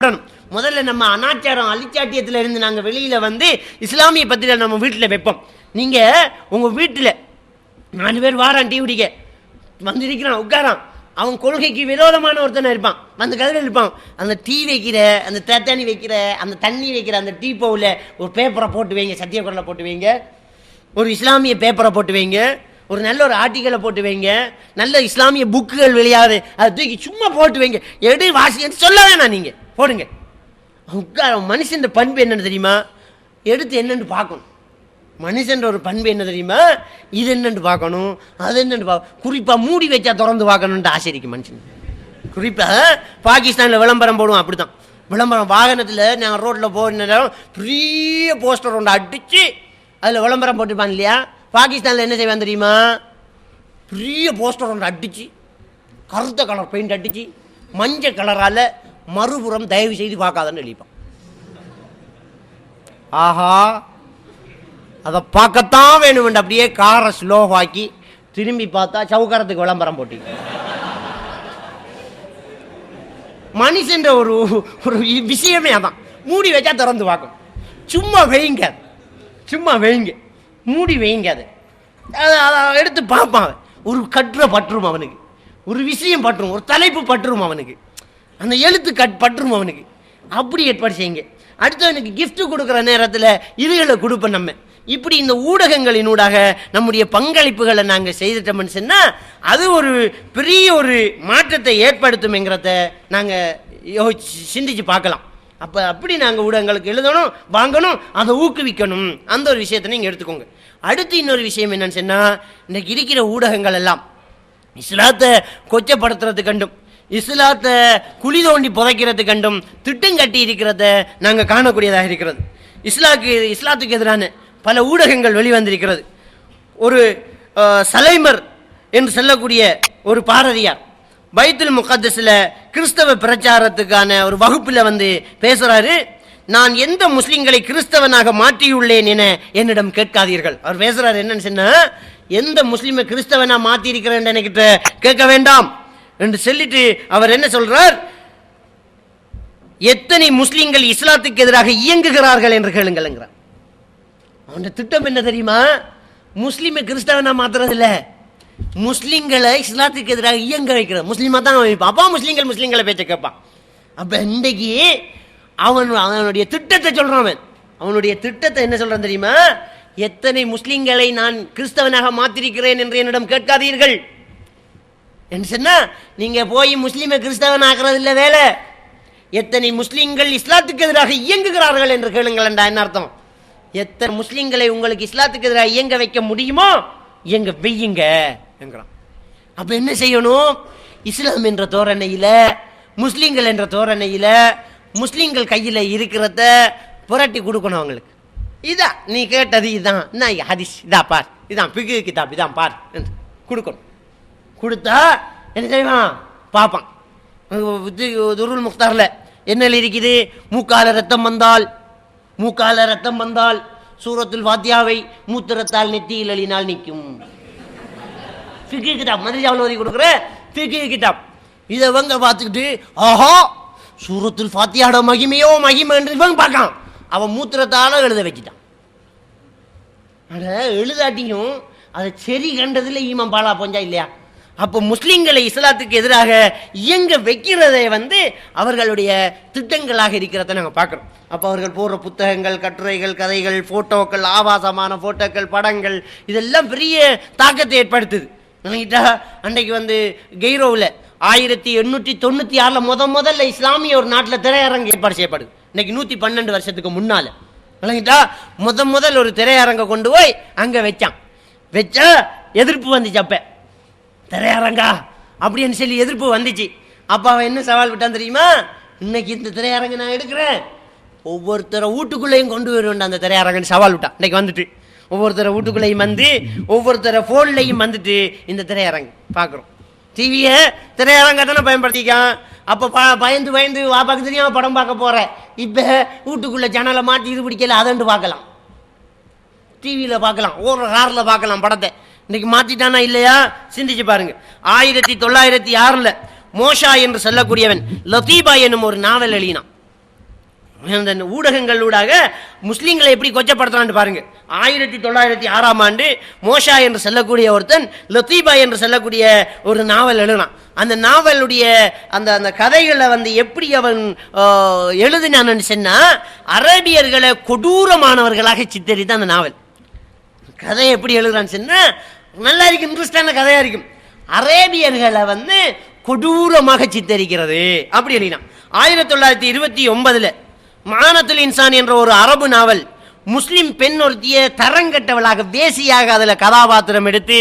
முதல்ல நம்ம அனாச்சாரம் அலிச்சாட்டியத்துல இருந்து நாங்க வெளியில வந்து இஸ்லாமிய பத்திரிகை நம்ம வீட்டில் வைப்போம். நீங்க உங்க வீட்டில் 4 பேர் வாரான் டீ குடிக்க வந்து இருக்கிறான் உட்காரான், அவன் கொள்கைக்கு விரோதமான ஒருத்தனை இருப்பான், வந்து கதில் இருப்பான். அந்த டீ வைக்கிற அந்த தண்ணி வைக்கிற அந்த தண்ணி வைக்கிற அந்த டீ பவுல ஒரு பேப்பரை போட்டு வைங்க, சத்தியக்குரலை போட்டு வைங்க, ஒரு இஸ்லாமிய பேப்பரை போட்டு வைங்க, ஒரு நல்ல ஒரு ஆர்டிக்கலை போட்டு வைங்க, நல்ல இஸ்லாமிய புக்குகள் வெளியாது அதை தூக்கி சும்மா போட்டு வைங்க, எடு வாசி சொல்ல வேணாம், நீங்க போடுங்க. மனுஷன் பண்பு என்னன்னு தெரியுமா? எடுத்து என்னன்னு பார்க்கணும். மனுஷன் ஒரு பண்பு என்ன தெரியுமா? இது என்னன்னு பார்க்கணும், அது என்னன்னு பார்க்கணும். குறிப்பா மூடி வச்சா திறந்து பார்க்கணும்னு ஆசை இருக்கு மனுஷன். குறிப்பா பாகிஸ்தான்ல விளம்பரம் போடுவோம், அப்படித்தான் விளம்பரம். வாகனத்தில் நாங்கள் ரோட்டில் போன பெரிய போஸ்டர் ஒன்று அடிச்சு அதில் விளம்பரம் போட்டுப்பான் இல்லையா? பாகிஸ்தானில் என்ன செய்வான் தெரியுமா? பெரிய போஸ்டர் ஒன்று அடிச்சு கருத்த கலர் பெயிண்ட் அடிச்சு மஞ்சள் கலரால் மறுபுறம் தயவு செய்து பார்க்காதன்னு எழுதிப்பான். ஆஹா, அதை பார்க்கத்தான் வேணும். அப்படியே காரை ஸ்லோவாக்கி திரும்பி பார்த்தா சவுக்காரத்துக்கு விளம்பரம் போட்டி. மனுஷன் ஒரு விஷயமே அதான். மூடி வச்சா திறந்து பார்க்கும். சும்மா வைங்க, சும்மா வைங்க, மூடி வைங்க. அதை எடுத்து பார்ப்பான். ஒரு கட்டுரை பற்றுரும் அவனுக்கு, ஒரு விஷயம் பற்றும், ஒரு தலைப்பு பற்றுரும் அவனுக்கு, அந்த எழுத்து பற்றும் அவனுக்கு. அப்படி ஏற்பாடு செய்யுங்க. அடுத்தவனுக்கு கிஃப்ட் கொடுக்குற நேரத்தில் இதுகளை கொடுப்போம் நம்ம. இப்படி இந்த ஊடகங்களினூடாக நம்முடைய பங்களிப்புகளை நாங்கள் செய்துட்டோம்னு சொன்னால் அது ஒரு பெரிய ஒரு மாற்றத்தை ஏற்படுத்தும்ங்கிறத நாங்கள் சிந்திச்சு பார்க்கலாம். அப்போ அப்படி நாங்கள் ஊடகங்களுக்கு எழுதணும், வாங்கணும், அதை ஊக்குவிக்கணும். அந்த ஒரு விஷயத்தை நீங்கள் எடுத்துக்கோங்க. அடுத்து இன்னொரு விஷயம் என்னன்னு சொன்னால், இன்றைக்கு இருக்கிற ஊடகங்கள் எல்லாம் இஸ்லாத்தை கொச்சப்படுத்துறது கண்டும் இஸ்லாத்தை குழி தோண்டி புதைக்கிறது கண்டும் திட்டம் கட்டி இருக்கிறத நாங்கள் காணக்கூடியதாக இருக்கிறது. இஸ்லாத்துக்கு எதிரான பல ஊடகங்கள் வெளிவந்திருக்கிறது. ஒரு சலைமர் என்று சொல்லக்கூடிய ஒரு பாரதியார் பைத்துல் முகத்தஸில் கிறிஸ்தவ பிரச்சாரத்துக்கான ஒரு வகுப்பில் வந்து பேசுறாரு. நான் எந்த முஸ்லிம்களை கிறிஸ்தவனாக மாற்றியுள்ளேன் என என்னிடம் கேட்காதீர்கள். அவர் பேசுறாரு என்னன்னு சொன்னா, எந்த முஸ்லிமை கிறிஸ்தவனா மாற்றி இருக்கிறேன் என்கிட்ட கேட்க வேண்டாம் என்று சொல்லிட்டு அவர் என்ன சொல்றார், எத்தனை முஸ்லிம்கள் இஸ்லாத்துக்கு எதிராக இயங்குகிறார்கள் என்று கேளுங்கள். அவன் திட்டம் என்ன தெரியுமா? முஸ்லிமை கிறிஸ்தவனா மாத்துறது இல்ல, முஸ்லிம்களை இஸ்லாத்துக்கு எதிராக இயங்க வைக்கிறது. முஸ்லிமா தான் வைப்பான். அப்பா முஸ்லிம்களை பேச்ச கேட்பான். அப்ப இன்றைக்கு அவனுடைய திட்டத்தை சொல்றான். அவனுடைய திட்டத்தை என்ன சொல்றான் தெரியுமா? எத்தனை முஸ்லிம்களை நான் கிறிஸ்தவனாக மாத்திருக்கிறேன் என்று என்னிடம் கேட்காதீர்கள் என்று சொன்னா, நீங்க போய் முஸ்லிமை கிறிஸ்தவன் ஆக்குறது இல்ல வேலை. எத்தனை முஸ்லிம்கள் இஸ்லாத்துக்கு எதிராக இயங்குகிறார்கள் என்று கேளுங்கள். என்ன அர்த்தம்? எத்தனை முஸ்லிம்களை உங்களுக்கு இஸ்லாத்துக்கு எதிராக இயங்க வைக்க முடியுமோ இயங்க வையுங்க என்கிறான். அப்ப என்ன செய்யணும்? இஸ்லாம் என்ற தோரணையில, முஸ்லிம்கள் என்ற தோரணையில முஸ்லிம்கள் கையில இருக்கிறத புரட்டி கொடுக்கணும் அவங்களுக்கு. இதான் நீ கேட்டது, இதுதான் ஹதீஸ், இதா பார், இதான் பிகு கிதாப், இதான் பார் என்று கொடுக்கணும். கொடுத்தா என்ன செய்வான்? பார்ப்பான். துருல் முக்தார்ல என்ன இருக்குது? மூக்கால ரத்தம் வந்தால் சூரத்துல் ஃபாத்தியாவை மூத்திரத்தால் நெத்தியில் அழினால் நிற்கும். ஃபிக்ஹ் கிதாப், மதரசாவில் ஓதி கொடுக்குற ஃபிக்ஹ் கிதாப். இதை இவங்க பார்த்துக்கிட்டு, ஆஹா சூரத்துல் ஃபாத்தியாவோட மகிமையோ மகிமை என்று இவங்க பார்க்கான். அவன் மூத்திரத்தால எழுத வச்சுட்டான். அட எழுதாட்டியும் அதை சரி கண்டதில் ஈமம் பாலா போஞ்சா இல்லையா? அப்போ முஸ்லிம்களை இஸ்லாத்துக்கு எதிராக இயங்க வைக்கிறதை அவர்களுடைய திட்டங்களாக இருக்கிறத நாங்கள் பார்க்குறோம். அப்போ அவர்கள் போடுற புத்தகங்கள், கட்டுரைகள், கதைகள், போட்டோக்கள், ஆபாசமான போட்டோக்கள், படங்கள், இதெல்லாம் பெரிய தாக்கத்தை ஏற்படுத்துது. நினைக்கிட்டா அன்றைக்கு கெய்ரோவில் 1896 முதல்ல இஸ்லாமிய ஒரு நாட்டில் திரையரங்கு ஏற்பாடு செய்யப்படுது. இன்னைக்கு 112 வருஷத்துக்கு முன்னால நினைக்கிட்டா முதல் ஒரு திரையரங்கை கொண்டு போய் அங்கே வச்சா எதிர்ப்பு வந்துச்சு. அப்ப திரையரங்கா அப்படின்னு சொல்லி எதிர்ப்பு வந்துச்சு. அப்ப அவன் என்ன சவால் விட்டான் தெரியுமா? இன்னைக்கு இந்த திரையரங்கு நான் எடுக்கிறேன், ஒவ்வொருத்தர வீட்டுக்குள்ளேயும் கொண்டு வருவேன் அந்த திரையரங்குன்னு சவால் விட்டான். இன்னைக்கு வந்துட்டு ஒவ்வொருத்தர வீட்டுக்குள்ளேயும் ஒவ்வொருத்தர போன்லையும் இந்த திரையரங்கு பார்க்குறோம். டிவியை திரையரங்கா தானே பயன்படுத்திக்கான். அப்போ பயந்து வாப்பாக்கு தெரியாம படம் பார்க்க போற. இப்போ வீட்டுக்குள்ள சேனலை மாற்றி இது பிடிக்கல அதண்டு பார்க்கலாம், டிவியில் பார்க்கலாம், ஒரு காரில் பார்க்கலாம் படத்தை. இன்னைக்கு மாத்திட்டானா இல்லையா? சிந்திச்சு பாருங்க. 1906 மோஷா என்று சொல்லக்கூடியவன் லத்தீபா என்னும் ஒரு நாவல் எழுதினான். அந்த ஊடகங்களூடாக முஸ்லீம்களை எப்படி கொச்சப்படுத்தலான்னு பாருங்க. 1906 மோஷா என்று சொல்லக்கூடிய ஒருத்தன் லத்தீபா என்று சொல்லக்கூடிய ஒரு நாவல் எழுதினான். அந்த நாவலுடைய அந்த அந்த கதைகளை எப்படி அவன் எழுதினான்னு சொன்னா, அரேபியர்களை கொடூரமானவர்களாக சித்தரித்த அந்த நாவல் கதை எப்படி எழுதுறான்னு சொன்னா நல்லா இருக்கும், இன்ட்ரெஸ்டான கதையா இருக்கும். அரேபியர்களை கொடூரமாக சித்தரிக்கிறது அப்படி எழுதினான். 1929 மானத்துல் இன்சான் என்ற ஒரு அரபு நாவல் முஸ்லிம் பெண் ஒருத்திய தரங்கட்டவளாக வேசியாக அதுல கதாபாத்திரம் எடுத்து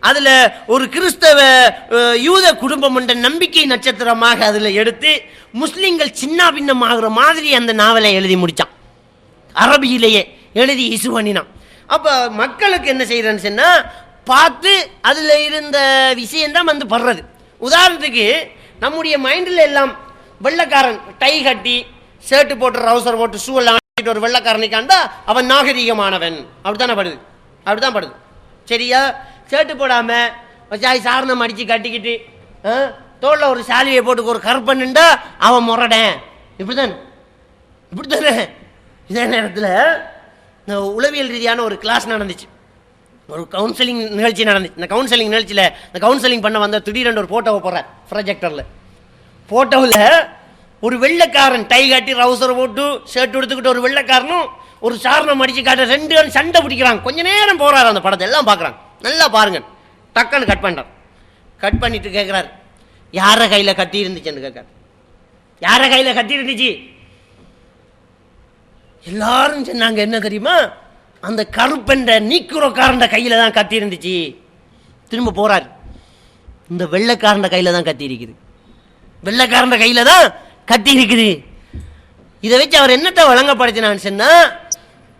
அதுல ஒரு கிறிஸ்தவ யூத குடும்பம் என்ற நம்பிக்கை நட்சத்திரமாக அதுல எடுத்து முஸ்லிம்கள் சின்ன பின்னமாகிற மாதிரி அந்த நாவலை எழுதி முடிச்சான். அரபியிலேயே எழுதி இசு பண்ணினான். அப்ப மக்களுக்கு என்ன செய்யறேன்னு சொன்னா பார்த்து அதுல இருந்த விஷயம்தான் படுறது. உதாரணத்துக்கு நம்முடைய மைண்டில் எல்லாம் வெள்ளக்காரன் டை கட்டி ஷர்ட் போட்டு ரவுசர் போட்டு ஷூ எல்லாம் ஒரு வெள்ளக்காரனை காண்டா அவன் நாகரீகமானவன் அப்படித்தானே படுது, அப்படித்தான் படுது. சரியா? ஷர்ட் போடாம சாய் சாரணம் அடிச்சு கட்டிக்கிட்டு தோல்ல ஒரு சாலியை போட்டு ஒரு கருப்பண்ணுண்டா அவன் முரடன். இப்படித்தானே இப்படித்தானே. இதே நேரத்தில் உளவியல் ரீதியான ஒரு கிளாஸ் நடந்துச்சு, ஒரு கவுன்சிலிங் நிகழ்ச்சி நடந்துச்சு. இந்த கவுன்சிலிங் நிகழ்ச்சியில் இந்த கவுன்சிலிங் பண்ண வந்த திடீரென்று ஒரு போட்டோவை போடுறேன் ப்ரொஜெக்டரில். போட்டோவில் ஒரு வெள்ளைக்காரன் டை காட்டி ரவுசர் போட்டு ஷர்ட் எடுத்துக்கிட்டு ஒரு வெள்ளைக்காரனும் ஒரு சாரணம் அடிச்சு காட்ட 2 பேரும் சண்டை பிடிக்கிறாங்க. கொஞ்ச நேரம் போறாரு, அந்த படத்தை எல்லாம் பார்க்குறாங்க. நல்லா பாருங்க. டக்குன்னு கட் பண்ணுறார். கட் பண்ணிட்டு கேட்குறாரு, யார கையில் கத்தி இருந்துச்சுன்னு கேட்காரு. யார கையில் கத்தி இருந்துச்சு? எல்லாரும் சொன்னாங்க என்ன தெரியுமா, அந்த கருப்பென்ற நீக்குறக்காரன் கையில தான் கத்தி இருந்துச்சு. திரும்ப போறாரு, இந்த வெள்ளைக்காரன் கையில தான் கத்தி இருக்குது, வெள்ளைக்காரன் கையில தான் கத்தி இருக்குது. இதை வச்சு அவர் என்னத்தை வழங்கப்படுத்தினான்னு சொன்னா,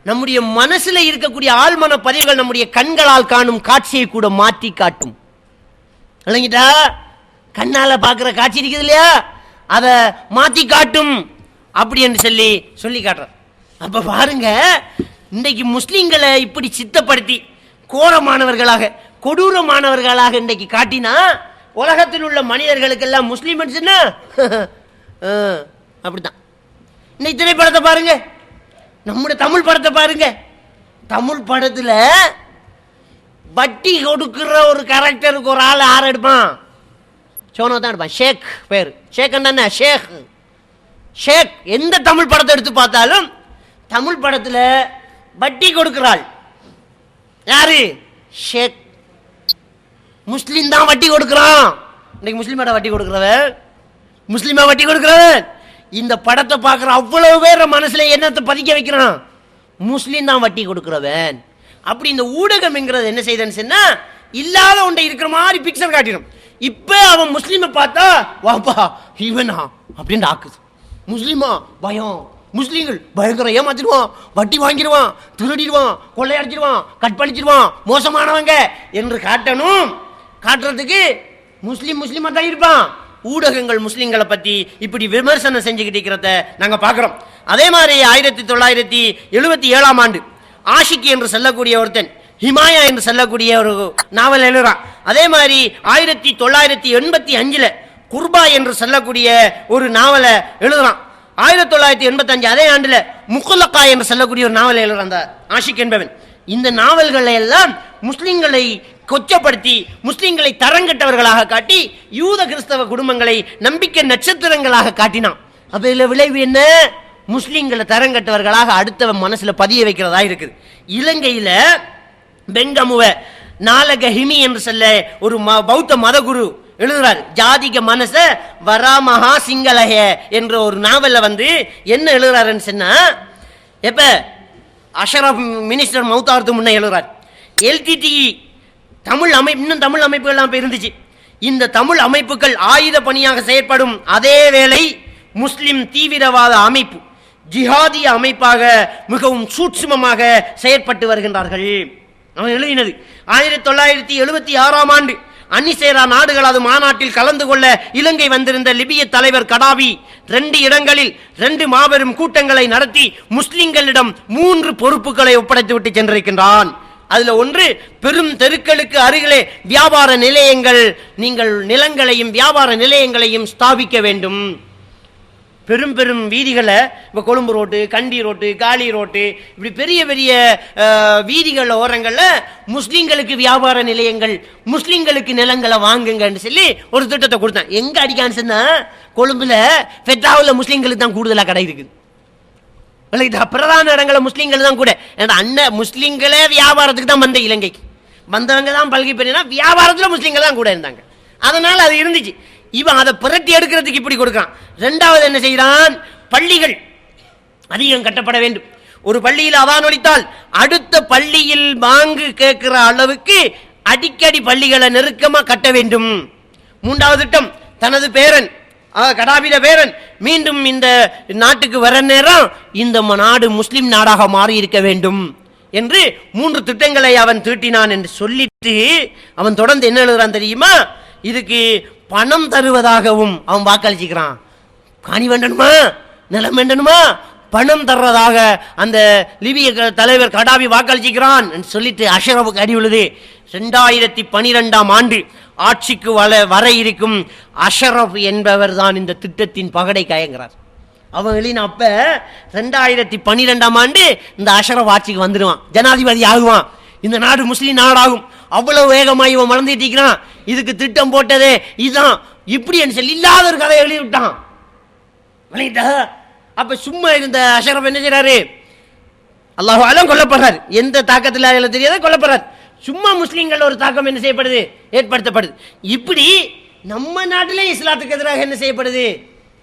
நம்முடைய மனசுல இருக்கக்கூடிய ஆழ்மன பதிவுகள் நம்முடைய கண்களால் காணும் காட்சியை கூட மாற்றி காட்டும். விளங்கிட்டா? கண்ணால பாக்குற காட்சி இருக்குது இல்லையா, அதை மாற்றி காட்டும் அப்படி என்று சொல்லி காட்டுற. அப்ப பாருங்க, இன்றைக்கு முஸ்லிம்களை இப்படி சித்தப்படுத்தி கோரமானவர்களாக கொடூரமானவர்களாக இன்றைக்கு காட்டினா உலகத்தில் உள்ள மனிதர்களுக்கெல்லாம் முஸ்லீம் அப்படித்தான். இன்னைக்கு திரைப்படத்தை பாருங்க, நம்முடைய தமிழ் படத்தை பாருங்க. தமிழ் படத்துல வட்டி கொடுக்கிற ஒரு கேரக்டருக்கு ஒரு ஆள் யார் எடுப்பான்? சோனோ தான் எடுப்பான். ஷேக் பேர், ஷேக் என்ன ஷேக் ஷேக். எந்த தமிழ் படத்தை எடுத்து பார்த்தாலும் தமிழ் படத்துல வட்டி கொடுக்கிறாள் யாரு? ஷேக். முஸ்லீம் தான் வட்டி கொடுக்கிறான். இன்னைக்கு முஸ்லீமா வட்டி கொடுக்கிறவன், முஸ்லீமா வட்டி கொடுக்கிறவன். இந்த படத்தை பார்க்கிற அவ்வளவு பேர் மனசுல என்னத்தை பதிக்க வைக்கிறான்? முஸ்லீம் தான் வட்டி கொடுக்கிறவன். அப்படி இந்த ஊடகம் என்கிறது என்ன செய்தன்னு சொன்னா, இல்லாத ஒன்றை இருக்கிற மாதிரி பிக்சர் காட்டிடும். இப்ப அவன் முஸ்லீமை பார்த்தா வாப்பா இவனா அப்படின்னு ஆக்குது. முஸ்லீமா பயம், முஸ்லீம்கள் பயங்கர ஏமாத்திடுவான், வட்டி வாங்கிடுவான், திருடிடுவான், கொள்ளையடிச்சிடுவான், கற்பழிச்சிடுவான், மோசமானவங்க என்று காட்டணும். காட்டுறதுக்கு முஸ்லீமா தான் இருப்பான். ஊடகங்கள் முஸ்லீம்களை பத்தி இப்படி விமர்சனம் செஞ்சுக்கிட்டு இருக்கிறத நாங்க பார்க்கிறோம். அதே மாதிரி 1977 ஆஷிக் என்று சொல்லக்கூடிய ஒருத்தன் ஹிமாயா என்று சொல்லக்கூடிய ஒரு நாவல் எழுதுறான். அதே மாதிரி 1985 குர்பா என்று சொல்லக்கூடிய ஒரு நாவலை எழுதுறான். 1985 அதே ஆண்டுல முக்குலக்கா என்று சொல்லக்கூடிய ஒரு நாவல் எழுதுறான் அந்த ஆஷிக் என்பவன். இந்த நாவல்களை எல்லாம் முஸ்லிம்களை கொச்சப்படுத்தி முஸ்லிம்களை தரங்கட்டவர்களாக காட்டி யூத கிறிஸ்தவ குடும்பங்களை நம்பிக்கை நட்சத்திரங்களாக காட்டினான். அப்ப இதுல விளைவு என்ன? முஸ்லிம்களை தரங்கட்டவர்களாக அடுத்த மனசுல பதிய வைக்கிறதா இருக்குது. இலங்கையில பெங்கமுவ நாலகஹிமி என்று சொல்ல ஒரு பௌத்த மதகுரு எழுதுறார். ஜாதிக மனச வராமஹா சிங்களஹ என்ற ஒரு நாவல்ல என்ன எழுதுறாருன்னு சொன்னா, எப்ப அஷரப் மினிஸ்டர் மௌத்தார்த்து முன்ன எழுதுறார். எல்டிடி தமிழ் அமைப்பு, இன்னும் தமிழ் அமைப்புகள் இருந்துச்சு. இந்த தமிழ் அமைப்புகள் ஆயுத பணியாக செயற்படும் அதே வேளை முஸ்லிம் தீவிரவாத அமைப்பு ஜிஹாதிய அமைப்பாக மிகவும் சூட்சுமமாக செயற்பட்டு வருகின்றார்கள். அவன் எழுதினது 1976 அன்னிசேரா நாடுகளது மாநாட்டில் கலந்து கொள்ள இலங்கை வந்திருந்த லிபிய தலைவர் கடாபி 2 இடங்களில் 2 மாபெரும் கூட்டங்களை நடத்தி முஸ்லிம்களிடம் 3 பொறுப்புகளை ஒப்படைத்து விட்டு சென்றிருக்கின்றான். அதுல ஒன்று, பெரும் தெருக்களுக்கு அருகிலே வியாபார நிலையங்கள், நீங்கள் நிலங்களையும் வியாபார நிலையங்களையும் ஸ்தாபிக்க வேண்டும். பெரும் பெரும் வீதிகளை இப்போ கொழும்பு ரோட்டு, கண்டி ரோட்டு, காலி ரோட்டு, இப்படி பெரிய பெரிய வீதிகள் ஓரங்களில் முஸ்லீம்களுக்கு வியாபார நிலையங்கள், முஸ்லீம்களுக்கு நிலங்களை வாங்குங்கன்னு சொல்லி ஒரு திட்டத்தை கொடுத்தேன். எங்கே அடிக்கான்னு சொன்னா கொழும்புல ஃபெட்டாவில் முஸ்லீம்களுக்கு தான் கூடுதலாக கடை இருக்குது. பிரதான இடங்கள முஸ்லீம்கள் தான் கூட. அண்ணன் முஸ்லீம்களே வியாபாரத்துக்கு தான் வந்த இலங்கைக்கு வந்தவங்க தான் பல்கி பெரியனா வியாபாரத்தில் முஸ்லீம்கள் தான் கூட இருந்தாங்க. அதனால அது இருந்துச்சு. இவன் அதை புரட்டி எடுக்கிறதுக்கு இப்படி கொடுக்கான். ரெண்டாவது என்ன செய்யறான், பள்ளிகள் அதிகம் கட்டப்பட வேண்டும். ஒரு பள்ளியில் அதான் ஒலித்தால் அடுத்த பள்ளியில் வாங்கு கேட்கிற அளவுக்கு அடிக்கடி பள்ளிகளை நெருக்கமா கட்ட வேண்டும். மூன்றாவது திட்டம், தனது பேரன் கடாபில பேரன் மீண்டும் இந்த நாட்டுக்கு வர நேரம் இந்த நாடு முஸ்லிம் நாடாக மாறி இருக்க வேண்டும் என்று 3 திட்டங்களை அவன் தீட்டினான் என்று சொல்லிட்டு அவன் தொடர்ந்து என்ன எழுதுறான் தெரியுமா, இதுக்கு பணம் தருவதாகவும் அவன் வாக்களிச்சுக்கிறான். காணி வேண்டணுமா, நிலம் வேண்டணுமா, பணம் தர்றதாக அந்த லிபிய தலைவர் கடாபி வாக்களிச்சுக்கிறான் சொல்லிட்டு அஷரஃபுக்கு அடி உள்ளது. 2012ஆம் ஆண்டு ஆட்சிக்கு வர இருக்கும் அஷரஃப் என்பவர் தான் இந்த திட்டத்தின் பகடை கயங்கிறார். அவன் வெளியின அப்ப 2012ஆம் ஆண்டு இந்த அஷரஃப் ஆட்சிக்கு வந்துடுவான், ஜனாதிபதி ஆகுவான், இந்த நாடு முஸ்லீம் நாடாகும். அவ்வளவு வேகமாக இவன் மறந்துட்டு இருக்கிறான். இதுக்கு திட்டம் போட்டதே இதுதான் இப்படி சொல்லி இல்லாத ஒரு கதையை எழுதி விட்டான். அப்ப சும்மா இருந்த அஷரஃப் என்ன செய்யறாரு, அல்லாஹ் அலம் கொல்லப்படுறாரு. எந்த தாக்கத்தில் தெரியாத கொல்லப்படுறாரு. சும்மா முஸ்லீம்கள் ஒரு தாக்கம் என்ன செய்யப்படுது, ஏற்படுத்தப்படுது. இப்படி நம்ம நாட்டிலே இஸ்லாத்துக்கு எதிராக என்ன செய்யப்படுது,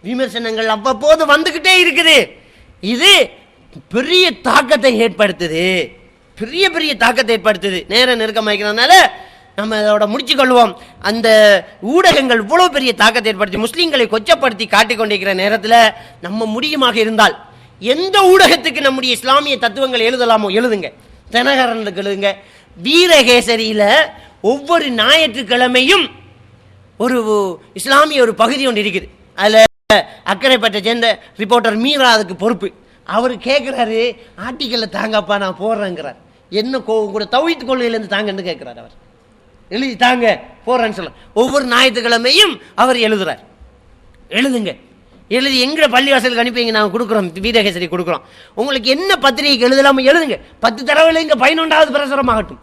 விமர்சனங்கள் அவ்வப்போது வந்துகிட்டே இருக்குது. இது பெரிய தாக்கத்தை ஏற்படுத்துது, பெரிய பெரிய தாக்கத்தை ஏற்படுத்துது. நேரம் நெருக்கமாக்கிறதுனால நம்ம அதோட முடிச்சு கொள்வோம். அந்த ஊடகங்கள் இவ்வளவு பெரிய தாக்கத்தை ஏற்படுத்தி முஸ்லீம்களை கொச்சப்படுத்தி காட்டிக்கொண்டிருக்கிற நேரத்தில் நம்ம முடியுமாக இருந்தால் எந்த ஊடகத்துக்கு நம்முடைய இஸ்லாமிய தத்துவங்கள் எழுதலாமோ எழுதுங்க. தினகரனுக்கு எழுதுங்க. வீரகேசரியில ஒவ்வொரு ஞாயிற்றுக்கிழமையும் ஒரு இஸ்லாமிய ஒரு பகுதி ஒன்று இருக்குது. அதில் அக்கறைப்பட்ட சேர்ந்த ரிப்போர்ட்டர் மீரா அதுக்கு பொறுப்பு. அவர் கேட்குறாரு, ஆர்டிக்கல்ல தாங்கப்பா நான் போடுறேங்கிறார். என்ன கூட தௌஹீத் கொள்கையிலேருந்து தாங்கன்னு கேட்குறாரு. அவர் எழுதி தாங்க போடுறேன்னு சொல்ல ஒவ்வொரு ஞாயிற்றுக்கிழமையும் அவர் எழுதுறார். எழுதுங்க, எழுதி எங்களை பள்ளிவாசலுக்கு அனுப்பிங்க, நாங்கள் கொடுக்குறோம், வீரகேசரி கொடுக்குறோம். உங்களுக்கு என்ன பத்திரிகைக்கு எழுதலாம எழுதுங்க. 10 தடவை இங்கே 11வது பிரசுரமாகட்டும்.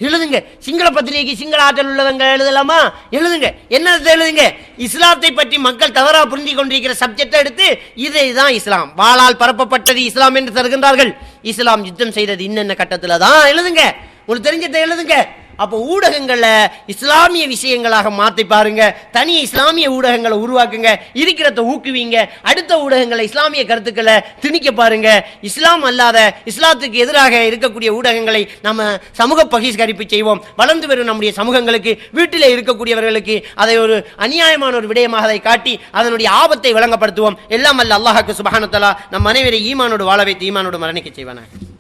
எழுதுங்க. சிங்கள பத்திரிகைக்கு சிங்கள ஆற்றல் உள்ளவங்க எழுதலாமா, எழுதுங்க. என்னத்தை எழுதுங்க, இஸ்லாத்தை பற்றி மக்கள் தவறாக புரிஞ்சு கொண்டிருக்கிற சப்ஜெக்டை எடுத்து இதுதான் இஸ்லாம், வாளால் பரப்பப்பட்டது இஸ்லாம் என்று தருகின்றார்கள், இஸ்லாம் யுத்தம் செய்தது இன்னென்ன கட்டத்தில் தான் எழுதுங்க. உங்களுக்கு தெரிஞ்சதை எழுதுங்க. அப்போ ஊடகங்களை இஸ்லாமிய விஷயங்களாக மாற்றி பாருங்க. தனி இஸ்லாமிய ஊடகங்களை உருவாக்குங்க, இருக்கிறத ஊக்குவீங்க. அடுத்த ஊடகங்களை இஸ்லாமிய கருத்துக்களை திணிக்க பாருங்க. இஸ்லாம் அல்லாத இஸ்லாத்துக்கு எதிராக இருக்கக்கூடிய ஊடகங்களை நம்ம சமூக பகிஷ்கரிப்பு செய்வோம். வளர்ந்து வரும் நம்முடைய சமூகங்களுக்கு, வீட்டிலே இருக்கக்கூடியவர்களுக்கு அதை ஒரு அநியாயமான ஒரு விடயமாக அதை காட்டி அதனுடைய ஆபத்தை விளங்கப்படுத்துவோம். எல்லாம் அல்ல அல்லாஹ்வுக்கு சுப்ஹானஹு வ தஆலா நம் அனைவரை ஈமானோடு வாழ வைத்து ஈமானோடு மரணிக்க செய்வானாக.